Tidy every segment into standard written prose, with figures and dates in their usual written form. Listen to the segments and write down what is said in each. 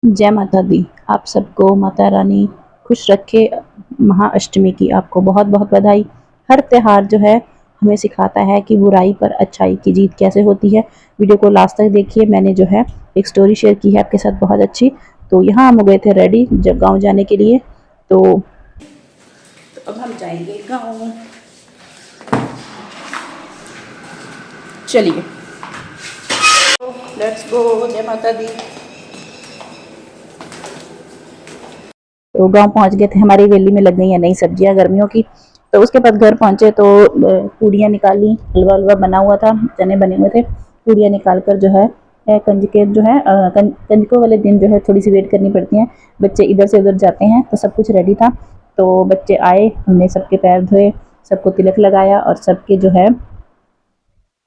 जय माता दी। आप सबको माता रानी खुश रखे। महाअष्टमी की आपको बहुत बहुत बधाई। हर त्योहार जो है हमें सिखाता है कि बुराई पर अच्छाई की जीत कैसे होती है। वीडियो को लास्ट तक देखिए। मैंने जो है एक स्टोरी शेयर की है आपके साथ बहुत अच्छी। तो यहाँ हम हो गए थे रेडी जब गाँव जाने के लिए। तो अब हम जाएंगे गाँव। चलिए लेट्स गो। जय माता दी। तो गांव पहुंच गए थे। हमारी वेली में लग गई है नई सब्जियां गर्मियों की। तो उसके बाद घर पहुंचे तो पूड़ियाँ निकाली। हलवा हलवा बना हुआ था, चने बने हुए थे। पूड़ियाँ निकाल कर जो है कंजके जो है कंजकों वाले दिन जो है थोड़ी सी वेट करनी पड़ती है। बच्चे इधर से उधर जाते हैं तो सब कुछ रेडी था। तो बच्चे आए, हमने सबके पैर धोए, सबको तिलक लगाया और सबके जो है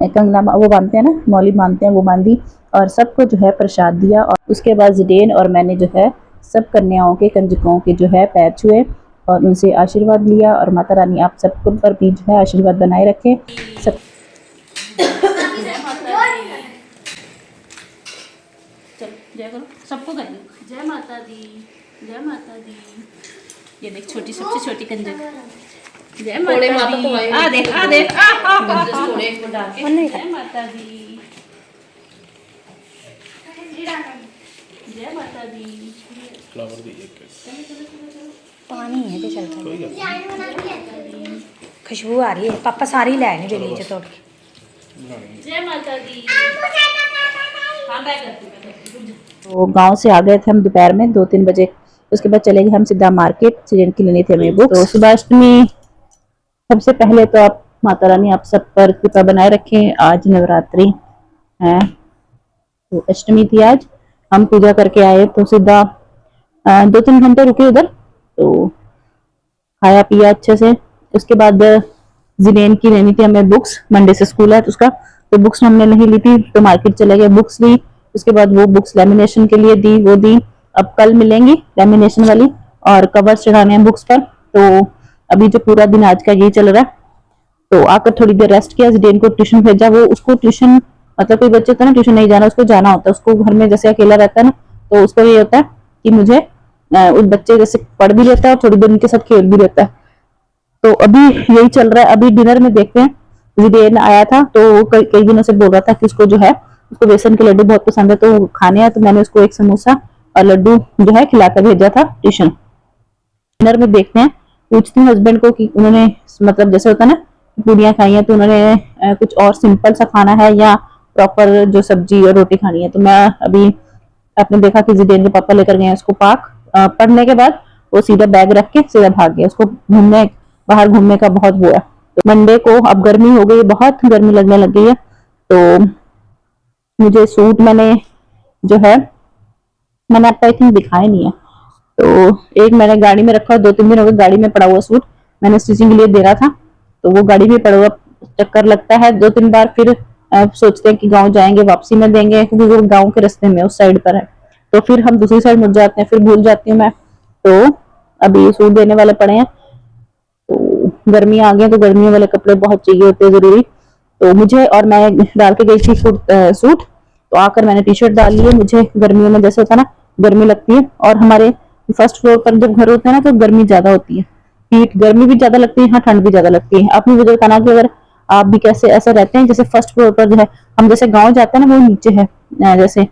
कंगना वो बांधते हैं ना, मौली बांधते हैं, वो बांधी और सबको जो है प्रसाद दिया। और उसके बाद जिडेन और मैंने जो है सब कन्याओं के कंजकों के जो है पैर छुए और उनसे आशीर्वाद लिया। और माता रानी आप सबको पर भी जो है आशीर्वाद बनाए रखे सब। जय करो, सबको करेंगे जय माता दी, जय माता दी। ये देख छोटी, सबसे छोटी कंजक। जय माता दी। आ देख आ देख जय माता दी, जय माता दी। फ्लावर दी एक पानी है तो चलता खुशबू आ रही है। पापा सारी लैनी बेली च तोड़ के। जय माता दी। तो गांव से आ गए थे हम दोपहर में 2-3 बजे। उसके बाद चले गए हम सीधा मार्केट। सीजन की लेनी थी हमें बुक्स। तो सुबह अष्टमी सबसे पहले तो आप माता रानी आप सब पर कृपा बनाए रखें। आज नवरात्रि है तो अष्टमी थी आज। हम पूजा करके आए तो सीधा 2-3 घंटे रुके उधर। तो खाया पिया अच्छे से। उसके बाद जिनेन की लेनी थी हमें बुक्स। मंडे से स्कूल है तो उसका तो बुक्स हमने नहीं ली थी तो मार्केट चले गए, बुक्स ली। उसके बाद वो बुक्स लेमिनेशन के लिए दी, वो दी। अब कल मिलेंगी लेमिनेशन वाली और कवर चढ़ाने हैं बुक्स पर। तो अभी जो पूरा दिन आज का यही चल रहा है। तो आकर थोड़ी देर रेस्ट किया। जिडेन को ट्यूशन भेजा। वो उसको ट्यूशन मतलब कोई बच्चे होता है ना ट्यूशन नहीं जाना, उसको जाना होता है। उसको घर में जैसे अकेला रहता है ना तो उसको ये होता है कि मुझे उस बच्चे जैसे पढ़ भी लेता है और थोड़ी देर उनके साथ खेल भी लेता है। तो अभी यही चल रहा है। अभी डिनर में देखते हैं। जिडेन आया था तो कई कई दिनों से बोल रहा था कि उसको जो है उसको बेसन के लड्डू बहुत पसंद है तो खाने हैं। तो मैंने उसको एक समोसा और लड्डू जो है खिलाकर भेजा था ट्यूशन। डिनर में देखते हैं। पूछती हूँ हस्बैंड को कि उन्होंने मतलब जैसे होता है ना पूड़ियाँ खाई हैं तो उन्होंने कुछ और सिंपल सा खाना है या प्रॉपर जो सब्जी और रोटी खानी है। तो मैं अभी आपने देखा कि जिदेन के पापा लेकर गए उसको पार्क। पढ़ने के बाद वो सीधा बैग रख के सीधा भाग गया। उसको घूमने बाहर घूमने का बहुत वो है। तो मंडे को अब गर्मी हो गई, बहुत गर्मी लगने लग गई है। तो मुझे सूट मैंने आपको आई थिंक दिखाया नहीं है। तो एक मैंने गाड़ी में रखा, 2-3 दिन हो गए गाड़ी में पड़ा हुआ सूट मैंने स्टिचिंग के लिए दे रहा था। तो वो गाड़ी में पड़ा हुआ चक्कर लगता है 2-3 बार। फिर सोचते हैं कि गांव जाएंगे वापसी में देंगे क्योंकि वो गांव के रास्ते में उस साइड पर है। तो फिर हम दूसरी साइड मुड़ जाते हैं, फिर भूल जाती हूँ मैं। तो अभी सूट देने वाले पड़े हैं। तो गर्मी आ गई तो गर्मियों वाले कपड़े बहुत चाहिए होते हैं जरूरी। तो मुझे और मैं डाल के गई थी सूट। तो आकर मैंने टी शर्ट डाल ली है। मुझे गर्मियों में जैसे होता है ना गर्मी लगती है। और हमारे फर्स्ट फ्लोर पर जब घर होते हैं ना तो गर्मी ज्यादा होती है। हीट गर्मी भी ज्यादा लगती है, हाँ ठंड भी ज्यादा लगती है। आपने मुझे बताना कि अगर आप भी कैसे ऐसा रहते हैं। जैसे फर्स्ट फ्लोर पर जो है हम जैसे गाँव जाते हैं ना वो नीचे है, जैसे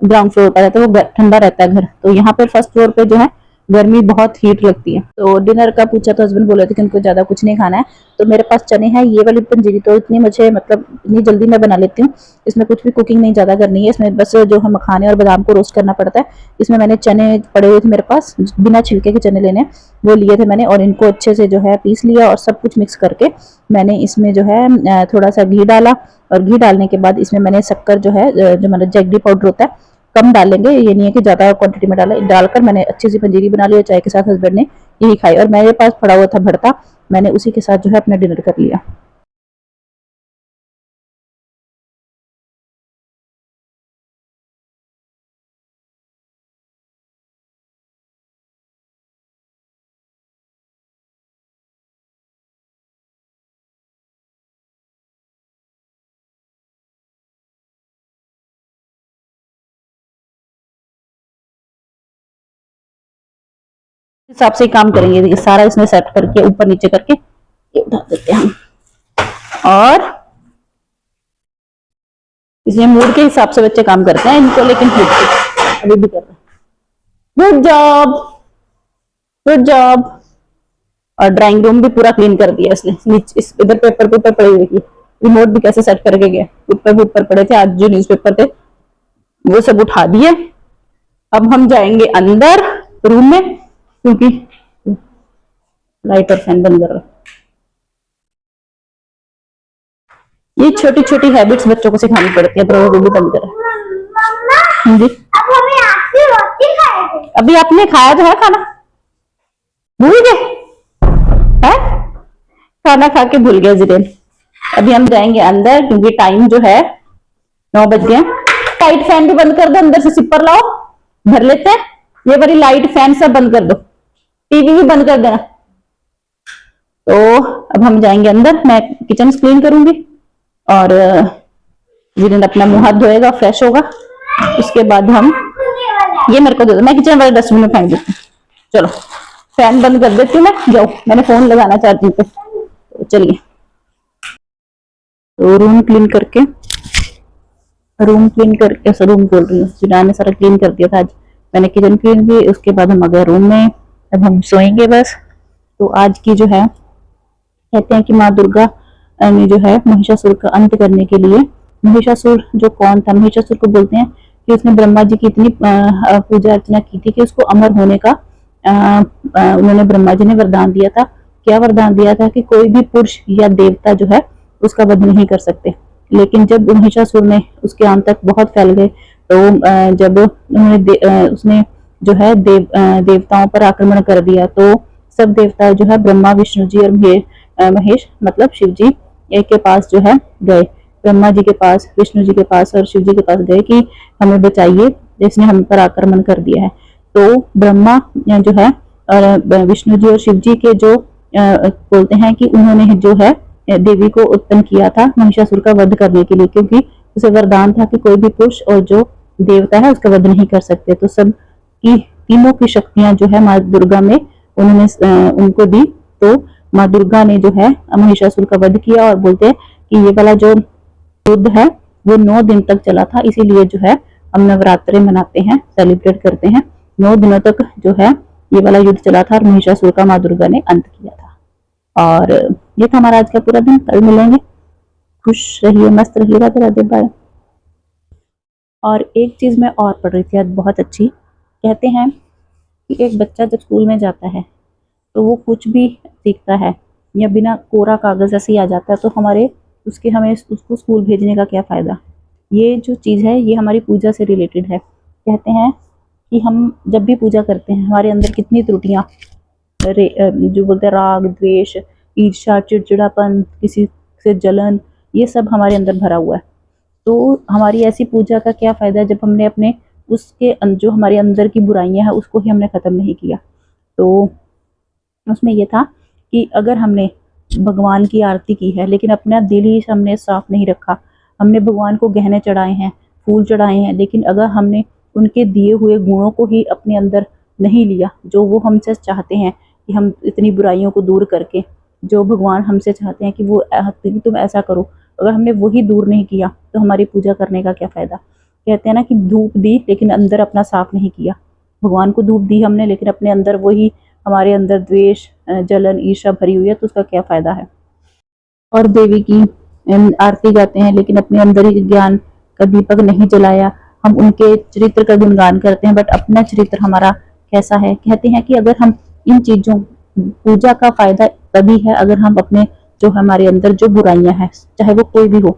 ग्राउंड फ्लोर पर रहता है वो ठंडा रहता है घर। तो यहाँ पे फर्स्ट फ्लोर पे जो है गर्मी बहुत हीट लगती है। तो डिनर का पूछा तो हस्बैंड बोले थे कि उनको ज्यादा कुछ नहीं खाना है। तो मेरे पास चने हैं, ये वाली पंजीरी तो इतनी मुझे मतलब इतनी जल्दी मैं बना लेती हूँ। इसमें कुछ भी कुकिंग नहीं ज्यादा करनी है। इसमें बस जो है मखाने और बादाम को रोस्ट करना पड़ता है। इसमें मैंने चने पड़े हुए थे मेरे पास, बिना छिलके के चने लेने, वो लिए थे मैंने। और इनको अच्छे से जो है पीस लिया और सब कुछ मिक्स करके मैंने इसमें जो है थोड़ा सा घी डाला। और घी डालने के बाद इसमें मैंने शक्कर जो है जो मतलब जैगरी पाउडर होता है कम डालेंगे, ये नहीं है कि ज्यादा क्वांटिटी में डालकर मैंने अच्छी सी पंजीरी बना ली। चाय के साथ हस्बैंड ने यही खाई और मेरे पास पड़ा हुआ था भरता, मैंने उसी के साथ जो है अपना डिनर कर लिया। हिसाब से ही काम करेंगे। देखिए सारा इसमें सेट करके ऊपर नीचे करके ये उठा देते हैं हम, और इसमें मूड के हिसाब से बच्चे काम करते हैं इनको, लेकिन ठीक है अभी भी कर रहे हैं। Good job, good job. और ड्राइंग रूम भी पूरा क्लीन कर दिया इसने। नीचे इस इधर पेपर पे ऊपर पड़े हुए की रिमोट भी कैसे सेट करके गया, ऊपर पड़े थे आज जो न्यूज़पेपर थे वो सब उठा दिए। अब हम जाएंगे अंदर रूम में, क्योंकि लाइट और फैन बंद कर रहा। ये छोटी छोटी हैबिट्स बच्चों को सिखानी पड़ती है, पर वो भी बंद कर रहा है। जी अब हमें आपकी रोटी खाएंगे। अभी आपने खाया तो है खाना, भूल गए है? खाना खा के भूल गए जिदेन। अभी हम जाएंगे अंदर क्योंकि टाइम जो है 9 बज गए। लाइट फैन भी बंद कर दो, अंदर से सिपर लाओ भर लेते हैं। ये वाली लाइट फैन सब बंद कर दो, टीवी भी बंद कर देना। तो अब हम जाएंगे अंदर, मैं किचन क्लीन करूंगी और जिदेन अपना मुंह हाथ धोएगा, फ्रेश होगा। उसके बाद हम, ये मेरे को दे दो, मैं किचन वाले डस्टबिन में फेंक देती हूँ। चलो फैन बंद कर देती हूँ मैं, जाओ मैंने फोन लगाना चार्जिंग पे। तो चलिए तो रूम क्लीन करके रूम बोल रही हूँ, जिना ने सारा क्लीन कर दिया था आज। मैंने किचन क्लीन की, उसके बाद हम आ गए रूम में। अब हम सोएंगे बस। तो आज की जो है, कहते हैं कि माँ दुर्गा ने जो है महिषासुर का अंत करने के लिए, महिषासुर जो कौन था, महिषासुर को बोलते हैं कि उसने ब्रह्मा जी की इतनी पूजा अर्चना की थी कि उसको अमर होने का उन्होंने ब्रह्मा जी ने वरदान दिया था। क्या वरदान दिया था कि कोई भी पुरुष या देवता जो है उसका वध नहीं कर सकते। लेकिन जब महिषासुर ने उसके अंत तक बहुत फैल गए, तो जब उन्होंने उसने जो है देवताओं पर आक्रमण कर दिया, तो सब देवता जो है ब्रह्मा विष्णु जी और महेश मतलब शिव जी के पास जो है गए। ब्रह्मा जी के पास, विष्णु जी के पास और शिव जी के पास गए कि हमें बचाइए, जिसने हम पर आक्रमण कर दिया है। तो ब्रह्मा जो है और विष्णु जी और शिव जी के जो बोलते हैं कि उन्होंने जो है देवी को उत्पन्न किया था महिषासुर का वध करने के लिए, क्योंकि उसे वरदान था कि कोई भी पुरुष और जो देवता है उसका वध नहीं कर सकते। तो सब की तीनों की शक्तियां जो है माँ दुर्गा में उन्होंने उनको दी। तो माँ दुर्गा ने जो है महिषासुर का वध किया, और बोलते हैं कि ये वाला जो युद्ध है वो 9 दिन तक चला था। इसीलिए जो है हम नवरात्रे मनाते हैं, सेलिब्रेट करते हैं। 9 दिनों तक जो है ये वाला युद्ध चला था और महिषासुर का माँ दुर्गा ने अंत किया था। और ये था हमारा आज का पूरा दिन। कल मिलेंगे, खुश रहिए, मस्त रहिए, राधे राधे, बाय। और एक चीज मैं और पढ़ रही थी आज, बहुत अच्छी। कहते हैं कि एक बच्चा जब स्कूल में जाता है तो वो कुछ भी सीखता है या बिना कोरा कागज ऐसे ही आ जाता है, तो हमें उसको स्कूल भेजने का क्या फायदा। ये जो चीज है ये हमारी पूजा से रिलेटेड है। कहते हैं कि हम जब भी पूजा करते हैं हमारे अंदर कितनी त्रुटियां, जो बोलते हैं राग द्वेष, ईर्ष्या, चिड़चिड़ापन, किसी से जलन, ये सब हमारे अंदर भरा हुआ है। तो हमारी ऐसी पूजा का क्या फायदा जब हमने अपने उसके जो हमारे अंदर की बुराइयां हैं उसको ही हमने खत्म नहीं किया। तो उसमें यह था कि अगर हमने भगवान की आरती की है लेकिन अपना दिल ही हमने साफ नहीं रखा, हमने भगवान को गहने चढ़ाए हैं, फूल चढ़ाए हैं, लेकिन अगर हमने उनके दिए हुए गुणों को ही अपने अंदर नहीं लिया, जो वो हमसे चाहते हैं कि हम इतनी बुराइयों को दूर करके, जो भगवान हमसे चाहते हैं कि वो तुम ऐसा करो, अगर हमने वही दूर नहीं किया तो हमारी पूजा करने का क्या फायदा। कहते हैं ना कि धूप दी लेकिन अंदर अपना साफ नहीं किया। भगवान को धूप दी हमने लेकिन अपने अंदर वही हमारे अंदर द्वेष, जलन, ईर्ष्या भरी हुई है, तो उसका क्या फायदा है। और देवी की आरती गाते हैं लेकिन अपने अंदर ही ज्ञान का दीपक नहीं जलाया। हम उनके चरित्र का गुणगान करते हैं बट अपना चरित्र हमारा कैसा है। कहते हैं कि अगर हम इन चीजों, पूजा का फायदा तभी है अगर हम अपने जो हमारे अंदर जो बुराइयां हैं, चाहे वो कोई भी हो,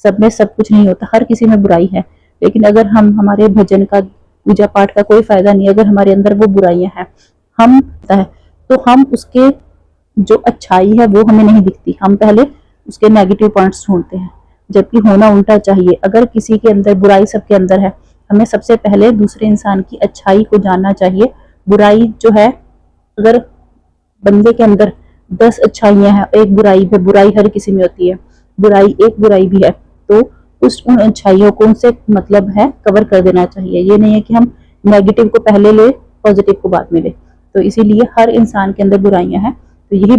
सब में सब कुछ नहीं होता, हर किसी में बुराई है, लेकिन अगर हम हमारे भजन का, पूजा पाठ का कोई फायदा नहीं अगर हमारे अंदर वो बुराइयां हैं, हम तो हम उसके जो अच्छाई है वो हमें नहीं दिखती, हम पहले उसके नेगेटिव पॉइंट्स ढूंढते हैं, जबकि होना उल्टा चाहिए। अगर किसी के अंदर बुराई सबके अंदर है, हमें सबसे पहले दूसरे इंसान की अच्छाई को जानना चाहिए। बुराई जो है, अगर बंदे के अंदर 10 अच्छाइयां हैं, एक बुराई है, बुराई हर किसी में होती है, बुराई एक बुराई भी है, तो उन अच्छाइयों को उनसे मतलब है कवर कर देना चाहिए। ये नहीं है कि हम नेगेटिव को पहले ले, पॉजिटिव को बाद में ले। तो इसीलिए हर इंसान के अंदर बुराइयां हैं। तो यही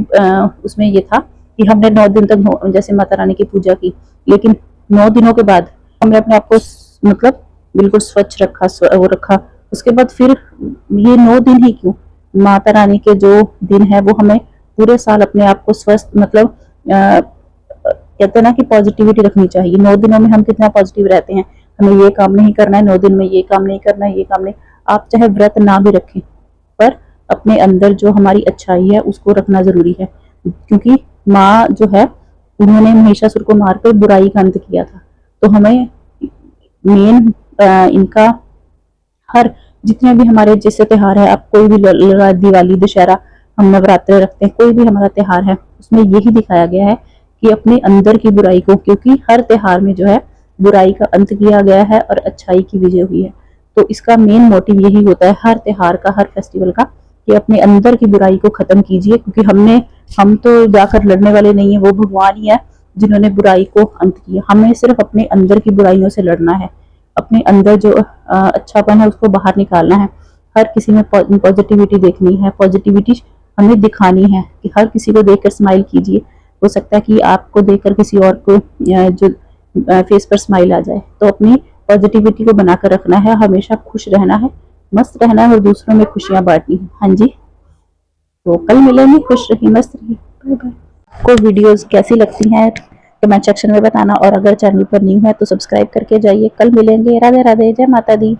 उसमें ये था कि हमने 9 दिन तक जैसे माता रानी की पूजा की, लेकिन 9 दिनों के बाद हमने अपने आप को मतलब बिल्कुल स्वच्छ रखा, वो रखा। उसके बाद फिर ये 9 दिन ही क्यों, माता रानी के जो दिन है वो हमें पूरे साल अपने आप को स्वस्थ मतलब कहते हैं ना कि पॉजिटिविटी रखनी चाहिए। 9 दिनों में हम कितना पॉजिटिव रहते हैं, हमें ये काम नहीं करना है, 9 दिन में ये काम नहीं करना है, ये काम नहीं। आप चाहे व्रत ना भी रखें, पर अपने अंदर जो हमारी अच्छाई है उसको रखना जरूरी है, क्योंकि माँ जो है उन्होंने महिषासुर को मारकर बुराई का अंत किया था। तो हमें मेन इनका हर जितने भी हमारे जैसे त्योहार है, आप कोई भी दिवाली, दशहरा, हम नवरात्रे रखते हैं, कोई भी हमारा त्योहार है, उसमें यही दिखाया गया है कि अपने अंदर की बुराई को, क्योंकि हर त्योहार में जो है बुराई का अंत किया गया है और अच्छाई की विजय हुई है। तो इसका मेन मोटिव यही होता है हर त्योहार का, हर फेस्टिवल का, कि अपने अंदर की बुराई को खत्म कीजिए, क्योंकि हम तो जाकर लड़ने वाले नहीं है, वो भगवान ही है जिन्होंने बुराई को अंत किया। हमें सिर्फ अपने अंदर की बुराइयों से लड़ना है, अपने अंदर जो अच्छापन है उसको बाहर निकालना है, हर किसी में पॉजिटिविटी देखनी है, पॉजिटिविटी हमें दिखानी है कि हर किसी को देखकर स्माइल कीजिए। हो सकता है कि आपको देखकर किसी और को जो फेस पर स्माइल आ जाए। तो अपनी पॉजिटिविटी को बनाकर रखना है, हमेशा खुश रहना है, मस्त रहना है और दूसरों में खुशियां बांटनी है। हाँ जी, तो कल मिलेंगे, खुश रहिए, मस्त रहिए, बाय बाय। आपको वीडियोस कैसी लगती हैं कमेंट सेक्शन में बताना, और अगर चैनल पर न्यू है तो सब्सक्राइब करके जाइए। कल मिलेंगे, राधे राधे, जय माता दी।